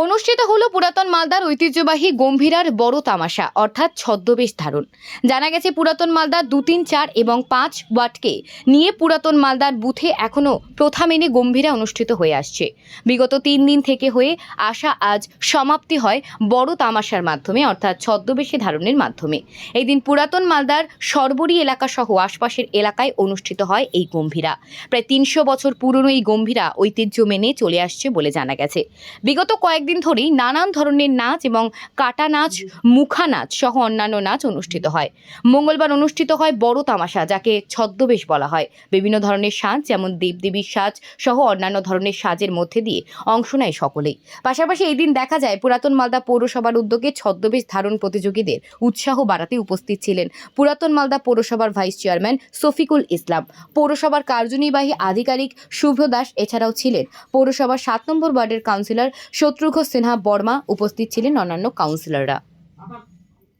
অনুষ্ঠিত হলো পুরাতন মালদার ঐতিহ্যবাহী গম্ভীরার বড় তামাশা অর্থাৎ ছদ্মবেশ ধারণ। জানা গেছে পুরাতন মালদার 2, 3, 4 এবং 5 ওয়ার্ডকে নিয়ে পুরাতন মালদার বুথে এখনো প্রথা মেনে গম্ভীরা অনুষ্ঠিত হয়ে আসছে। বিগত 3 দিন থেকে হয়ে আসা আজ সমাপ্তি হয় বড় তামাশার মাধ্যমে অর্থাৎ ছদ্মবেশে ধারণের মাধ্যমে। এই দিন পুরাতন মালদার সরবরি এলাকা সহ আশপাশের এলাকায় অনুষ্ঠিত হয় এই গম্ভীরা। প্রায় 300 বছর পুরনো এই গম্ভীরা ঐতিহ্য মেনে চলে আসছে বলে জানা গেছে। বিগত কয়েকদিন ধরেই নানান ধরনের নাচ এবং কাটা নাচ, মুখা নাচ সহ অন্যান্য নাচ অনুষ্ঠিত হয়। মঙ্গলবার অনুষ্ঠিত হয় বড় তামাশা, যাকে ছদ্মবেশ বলা হয়। বিভিন্ন ধরনের সাজ যেমন দেবদেবীর সাজ সহ অন্যান্য ধরনের সাজের মধ্যে দিয়ে অংশ নেয় সকলেই। পাশাপাশি এই দিন দেখা যায় পুরাতন মালদা পৌরসভার উদ্যোগে ছদ্মবেশ ধারণ প্রতিযোগীদের উৎসাহ বাড়াতে উপস্থিত ছিলেন পুরাতন মালদা পৌরসভার ভাইস চেয়ারম্যান শফিকুল ইসলাম, পৌরসভার কার্যনির্বাহী আধিকারিক শুভ্র দাস, এছাড়াও ছিলেন পৌরসভার 7 নম্বর ওয়ার্ডের কাউন্সিলর শত্রুঘ্ন সিনহা বর্মা, উপস্থিত ছিলেন অন্যান্য কাউন্সিলররা।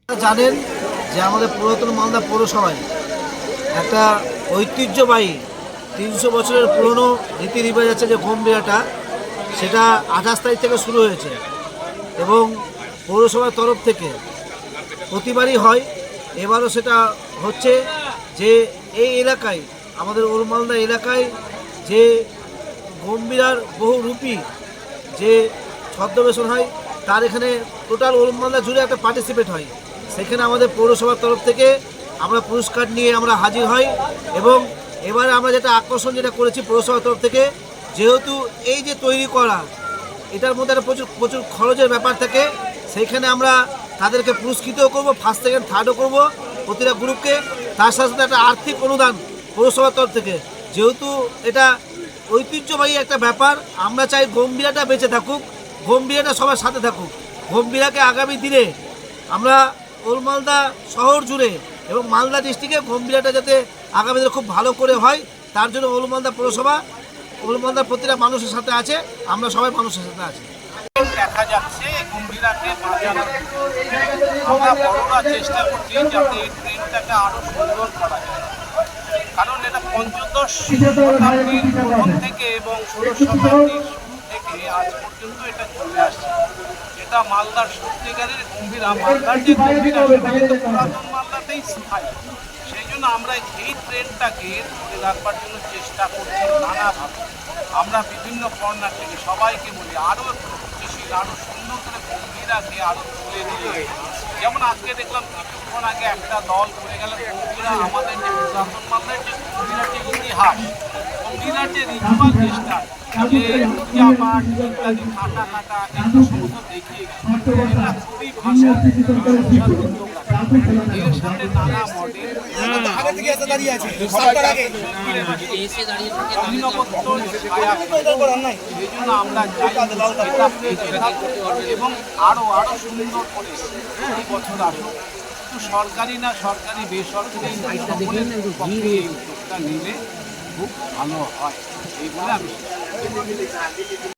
জানেন যে আমাদের পুরাতন মালদা পৌরসভায় একটা ঐতিহ্যবাহী 300 বছরের পুরনো রীতি রিবাজ আছে যে গম্ভীরাটা, সেটা 28 তারিখ থেকে শুরু হয়েছে এবং পৌরসভার তরফ থেকে প্রতিবারই হয়। এবারও সেটা হচ্ছে যে এই এলাকায়, আমাদের ওল্ড মালদা এলাকায় যে গম্ভীরার বহুরূপী যে ছদ্মবেশন হয়, তার এখানে টোটাল ওল্ড মালদা জুড়ে একটা পার্টিসিপেট হয়। সেখানে আমাদের পৌরসভার তরফ থেকে আমরা পুরস্কার নিয়ে আমরা হাজির হই এবং এবারে আমরা যেটা আকর্ষণ যেটা করেছি পৌরসভার তরফ থেকে, যেহেতু এই যে তৈরি করা, এটার মধ্যে একটা প্রচুর খরচের ব্যাপার থাকে, সেইখানে আমরা তাদেরকে পুরস্কৃতও করবো, ফার্স্ট সেকেন্ড থার্ডও করবো প্রতিটা গ্রুপকে। তার সাথে সাথে একটা আর্থিক অনুদান পৌরসভার তরফ থেকে, যেহেতু এটা ঐতিহ্যবাহী একটা ব্যাপার। আমরা চাই গম্ভীরাটা বেঁচে থাকুক, গম্ভীরাটা সবার সাথে থাকুক। গম্ভীরাকে আগামী দিনে আমরা ওল্ড মালদা শহর জুড়ে এবং মালদা ডিস্ট্রিক্টে গম্ভীরাটা যাতে আগামী দিনে খুব ভালো করে হয়, তার জন্য ওল্ড মালদা পৌরসভা ওল্ড মালদার প্রতিটা মানুষের সাথে আছে, আমরা সবাই মানুষের সাথে আছি। দেখা যাচ্ছে গম্ভীরাকে বাজানোর আমরা বড়রা চেষ্টা করছি যাতে এই ট্রেনটাকে আরও সুন্দর করা যায়, কারণ এটা পঞ্চদশ শতাব্দীর প্রথম থেকে এবং 16 শতাব্দীর থেকে আজ পর্যন্ত এটা চলে আসছে। এটা মালদার সত্যিকারের গম্ভীরা, মালদার যে গম্ভীরা সেটা কিন্তু পুরাতন মালদাতেই স্থায়ী। সেই জন্য আমরা এই ট্রেনটাকে ধরে রাখবার জন্য চেষ্টা করছি নানাভাবে। আমরা বিভিন্ন কর্নার থেকে সবাইকে বলি আরও গতিশীল, আরও সুন্দর করে গম্ভীরাকে আরও তুলে দিয়ে, যেমন আজকে দেখলাম কিছুক্ষণ আগে একটা দল ঘুরে গেল গম্ভীরা, আমাদের যে পুরাতন মালদার যে গম্ভীরার যে ইতিহাস, গম্ভীরার যে রিচুয়াল চেষ্টা, যে পূজা পাঠ ইত্যাদি কাটা কাটা এগুলো সমস্ত দেখিয়ে গেছে। এটা খুবই ভাষা এর সাথে নানা মডেল সেই জন্য আমরা এবং আরো সুন্দর করে এই বছর আসুক। শুধু সরকারি না, সরকারি বেসরকারি সকলের পক্ষে এই উদ্যোগটা নিলে খুব ভালো হয় এই বলে আমি